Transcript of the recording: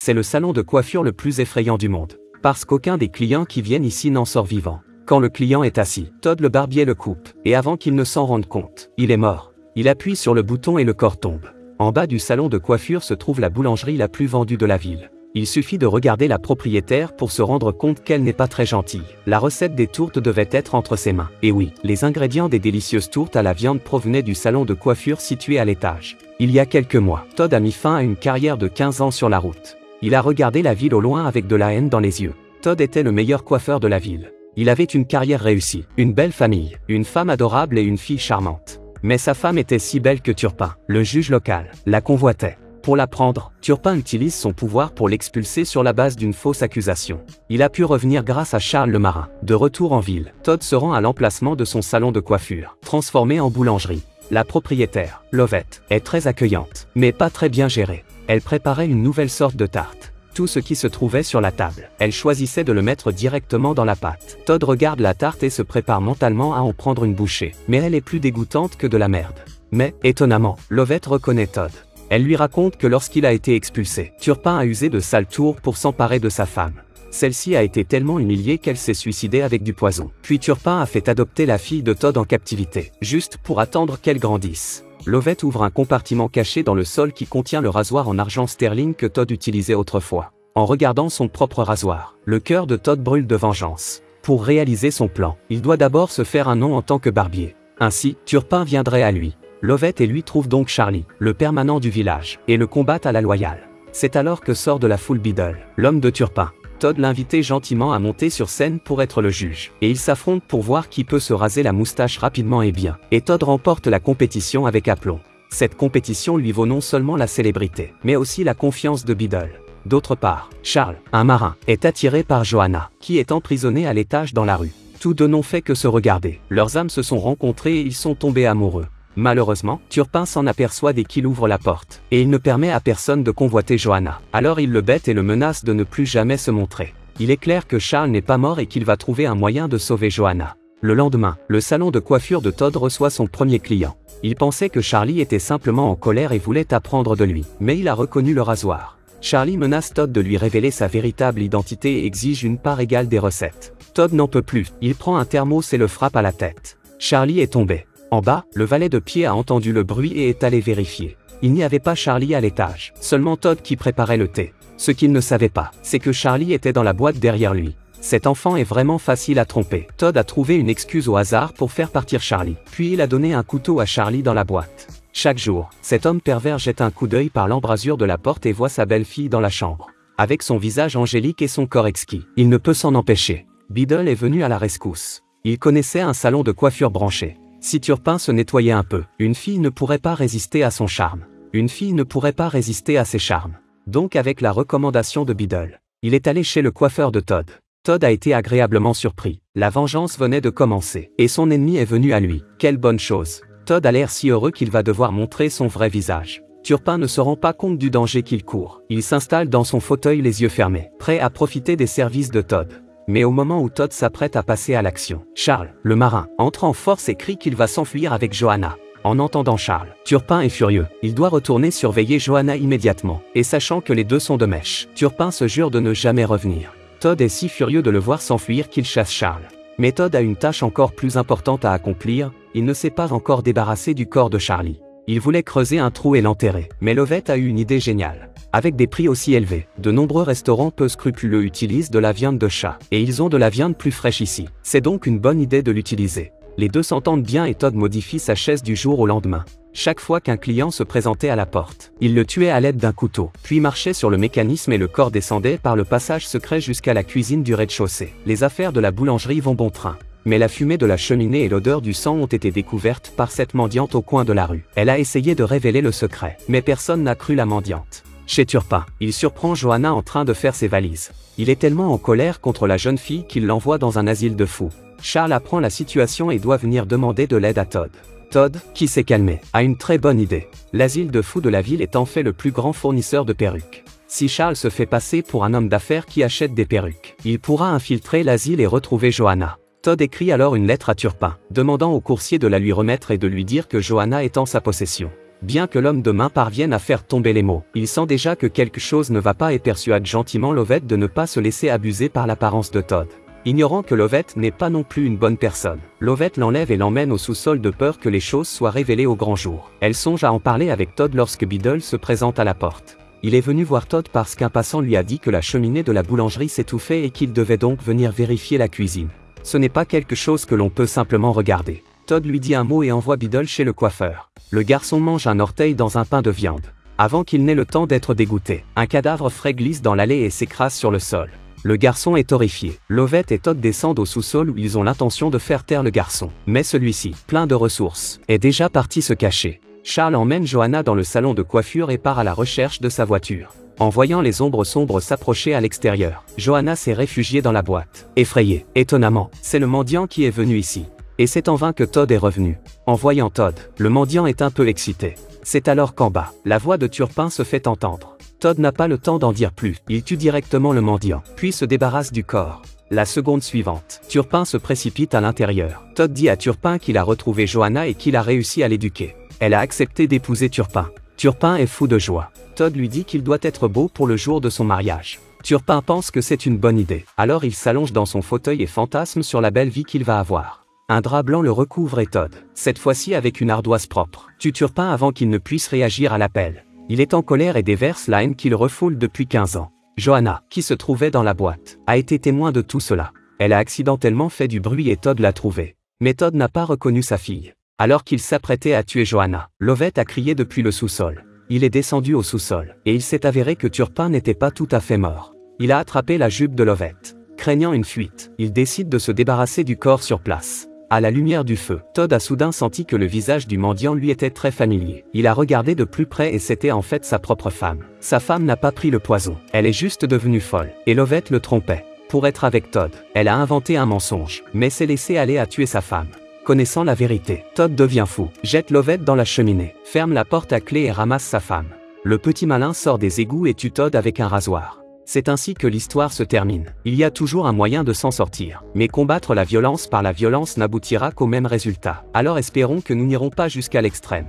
C'est le salon de coiffure le plus effrayant du monde. Parce qu'aucun des clients qui viennent ici n'en sort vivant. Quand le client est assis, Todd le barbier le coupe, et avant qu'il ne s'en rende compte, il est mort. Il appuie sur le bouton et le corps tombe. En bas du salon de coiffure se trouve la boulangerie la plus vendue de la ville. Il suffit de regarder la propriétaire pour se rendre compte qu'elle n'est pas très gentille. La recette des tourtes devait être entre ses mains. Et oui, les ingrédients des délicieuses tourtes à la viande provenaient du salon de coiffure situé à l'étage. Il y a quelques mois, Todd a mis fin à une carrière de 15 ans sur la route. Il a regardé la ville au loin avec de la haine dans les yeux. Todd était le meilleur coiffeur de la ville. Il avait une carrière réussie, une belle famille, une femme adorable et une fille charmante. Mais sa femme était si belle que Turpin, le juge local, la convoitait. Pour la prendre, Turpin utilise son pouvoir pour l'expulser sur la base d'une fausse accusation. Il a pu revenir grâce à Charles le marin. De retour en ville, Todd se rend à l'emplacement de son salon de coiffure, transformé en boulangerie. La propriétaire, Lovette, est très accueillante, mais pas très bien gérée. Elle préparait une nouvelle sorte de tarte. Tout ce qui se trouvait sur la table, elle choisissait de le mettre directement dans la pâte. Todd regarde la tarte et se prépare mentalement à en prendre une bouchée. Mais elle est plus dégoûtante que de la merde. Mais, étonnamment, Lovette reconnaît Todd. Elle lui raconte que lorsqu'il a été expulsé, Turpin a usé de sales tours pour s'emparer de sa femme. Celle-ci a été tellement humiliée qu'elle s'est suicidée avec du poison. Puis Turpin a fait adopter la fille de Todd en captivité, juste pour attendre qu'elle grandisse. Lovette ouvre un compartiment caché dans le sol qui contient le rasoir en argent sterling que Todd utilisait autrefois. En regardant son propre rasoir, le cœur de Todd brûle de vengeance. Pour réaliser son plan, il doit d'abord se faire un nom en tant que barbier. Ainsi, Turpin viendrait à lui. Lovette et lui trouvent donc Charlie, le permanent du village, et le combattent à la loyale. C'est alors que sort de la foule Biddle, l'homme de Turpin. Todd l'invitait gentiment à monter sur scène pour être le juge, et ils s'affrontent pour voir qui peut se raser la moustache rapidement et bien. Et Todd remporte la compétition avec aplomb. Cette compétition lui vaut non seulement la célébrité, mais aussi la confiance de Biddle. D'autre part, Charles, un marin, est attiré par Johanna, qui est emprisonnée à l'étage dans la rue. Tous deux n'ont fait que se regarder. Leurs âmes se sont rencontrées et ils sont tombés amoureux. Malheureusement, Turpin s'en aperçoit dès qu'il ouvre la porte, et il ne permet à personne de convoiter Johanna. Alors il le bête et le menace de ne plus jamais se montrer. Il est clair que Charles n'est pas mort et qu'il va trouver un moyen de sauver Johanna. Le lendemain, le salon de coiffure de Todd reçoit son premier client. Il pensait que Charlie était simplement en colère et voulait apprendre de lui, mais il a reconnu le rasoir. Charlie menace Todd de lui révéler sa véritable identité et exige une part égale des recettes. Todd n'en peut plus, il prend un thermos et le frappe à la tête. Charlie est tombé. En bas, le valet de pied a entendu le bruit et est allé vérifier. Il n'y avait pas Charlie à l'étage, seulement Todd qui préparait le thé. Ce qu'il ne savait pas, c'est que Charlie était dans la boîte derrière lui. Cet enfant est vraiment facile à tromper. Todd a trouvé une excuse au hasard pour faire partir Charlie, puis il a donné un couteau à Charlie dans la boîte. Chaque jour, cet homme pervers jette un coup d'œil par l'embrasure de la porte et voit sa belle-fille dans la chambre. Avec son visage angélique et son corps exquis, il ne peut s'en empêcher. Biddle est venu à la rescousse. Il connaissait un salon de coiffure branché. Si Turpin se nettoyait un peu, une fille ne pourrait pas résister à son charme. Une fille ne pourrait pas résister à ses charmes. Donc avec la recommandation de Biddle, il est allé chez le coiffeur de Todd. Todd a été agréablement surpris. La vengeance venait de commencer, et son ennemi est venu à lui. Quelle bonne chose. Todd a l'air si heureux qu'il va devoir montrer son vrai visage. Turpin ne se rend pas compte du danger qu'il court. Il s'installe dans son fauteuil les yeux fermés, prêt à profiter des services de Todd. Mais au moment où Todd s'apprête à passer à l'action, Charles, le marin, entre en force et crie qu'il va s'enfuir avec Johanna. En entendant Charles, Turpin est furieux. Il doit retourner surveiller Johanna immédiatement. Et sachant que les deux sont de mèche, Turpin se jure de ne jamais revenir. Todd est si furieux de le voir s'enfuir qu'il chasse Charles. Mais Todd a une tâche encore plus importante à accomplir, il ne s'est pas encore débarrassé du corps de Charlie. Il voulait creuser un trou et l'enterrer, mais Lovette a eu une idée géniale. Avec des prix aussi élevés, de nombreux restaurants peu scrupuleux utilisent de la viande de chat, et ils ont de la viande plus fraîche ici. C'est donc une bonne idée de l'utiliser. Les deux s'entendent bien et Todd modifie sa chaise du jour au lendemain. Chaque fois qu'un client se présentait à la porte, il le tuait à l'aide d'un couteau, puis marchait sur le mécanisme et le corps descendait par le passage secret jusqu'à la cuisine du rez-de-chaussée. Les affaires de la boulangerie vont bon train. Mais la fumée de la cheminée et l'odeur du sang ont été découvertes par cette mendiante au coin de la rue. Elle a essayé de révéler le secret, mais personne n'a cru la mendiante. Chez Turpin, il surprend Johanna en train de faire ses valises. Il est tellement en colère contre la jeune fille qu'il l'envoie dans un asile de fous. Charles apprend la situation et doit venir demander de l'aide à Todd. Todd, qui s'est calmé, a une très bonne idée. L'asile de fous de la ville est en fait le plus grand fournisseur de perruques. Si Charles se fait passer pour un homme d'affaires qui achète des perruques, il pourra infiltrer l'asile et retrouver Johanna. Todd écrit alors une lettre à Turpin, demandant au coursier de la lui remettre et de lui dire que Johanna est en sa possession. Bien que l'homme de main parvienne à faire tomber les mots, il sent déjà que quelque chose ne va pas et persuade gentiment Lovett de ne pas se laisser abuser par l'apparence de Todd. Ignorant que Lovett n'est pas non plus une bonne personne, Lovett l'enlève et l'emmène au sous-sol de peur que les choses soient révélées au grand jour. Elle songe à en parler avec Todd lorsque Biddle se présente à la porte. Il est venu voir Todd parce qu'un passant lui a dit que la cheminée de la boulangerie s'étouffait et qu'il devait donc venir vérifier la cuisine. Ce n'est pas quelque chose que l'on peut simplement regarder. Todd lui dit un mot et envoie Biddle chez le coiffeur. Le garçon mange un orteil dans un pain de viande. Avant qu'il n'ait le temps d'être dégoûté, un cadavre frais glisse dans l'allée et s'écrase sur le sol. Le garçon est horrifié. Lovett et Todd descendent au sous-sol où ils ont l'intention de faire taire le garçon. Mais celui-ci, plein de ressources, est déjà parti se cacher. Charles emmène Johanna dans le salon de coiffure et part à la recherche de sa voiture. En voyant les ombres sombres s'approcher à l'extérieur, Johanna s'est réfugiée dans la boîte. Effrayée, étonnamment, c'est le mendiant qui est venu ici. Et c'est en vain que Todd est revenu. En voyant Todd, le mendiant est un peu excité. C'est alors qu'en bas, la voix de Turpin se fait entendre. Todd n'a pas le temps d'en dire plus, il tue directement le mendiant, puis se débarrasse du corps. La seconde suivante, Turpin se précipite à l'intérieur. Todd dit à Turpin qu'il a retrouvé Johanna et qu'il a réussi à l'éduquer. Elle a accepté d'épouser Turpin. Turpin est fou de joie. Todd lui dit qu'il doit être beau pour le jour de son mariage. Turpin pense que c'est une bonne idée. Alors il s'allonge dans son fauteuil et fantasme sur la belle vie qu'il va avoir. Un drap blanc le recouvre et Todd, cette fois-ci avec une ardoise propre, tue Turpin avant qu'il ne puisse réagir à l'appel. Il est en colère et déverse la haine qu'il refoule depuis 15 ans. Johanna, qui se trouvait dans la boîte, a été témoin de tout cela. Elle a accidentellement fait du bruit et Todd l'a trouvée. Mais Todd n'a pas reconnu sa fille. Alors qu'il s'apprêtait à tuer Johanna, Lovett a crié depuis le sous-sol. Il est descendu au sous-sol, et il s'est avéré que Turpin n'était pas tout à fait mort. Il a attrapé la jupe de Lovett. Craignant une fuite, il décide de se débarrasser du corps sur place. À la lumière du feu, Todd a soudain senti que le visage du mendiant lui était très familier. Il a regardé de plus près et c'était en fait sa propre femme. Sa femme n'a pas pris le poison, elle est juste devenue folle, et Lovett le trompait. Pour être avec Todd, elle a inventé un mensonge, mais s'est laissée aller à tuer sa femme. Connaissant la vérité, Todd devient fou, jette Lovett dans la cheminée, ferme la porte à clé et ramasse sa femme. Le petit malin sort des égouts et tue Todd avec un rasoir. C'est ainsi que l'histoire se termine. Il y a toujours un moyen de s'en sortir. Mais combattre la violence par la violence n'aboutira qu'au même résultat. Alors espérons que nous n'irons pas jusqu'à l'extrême.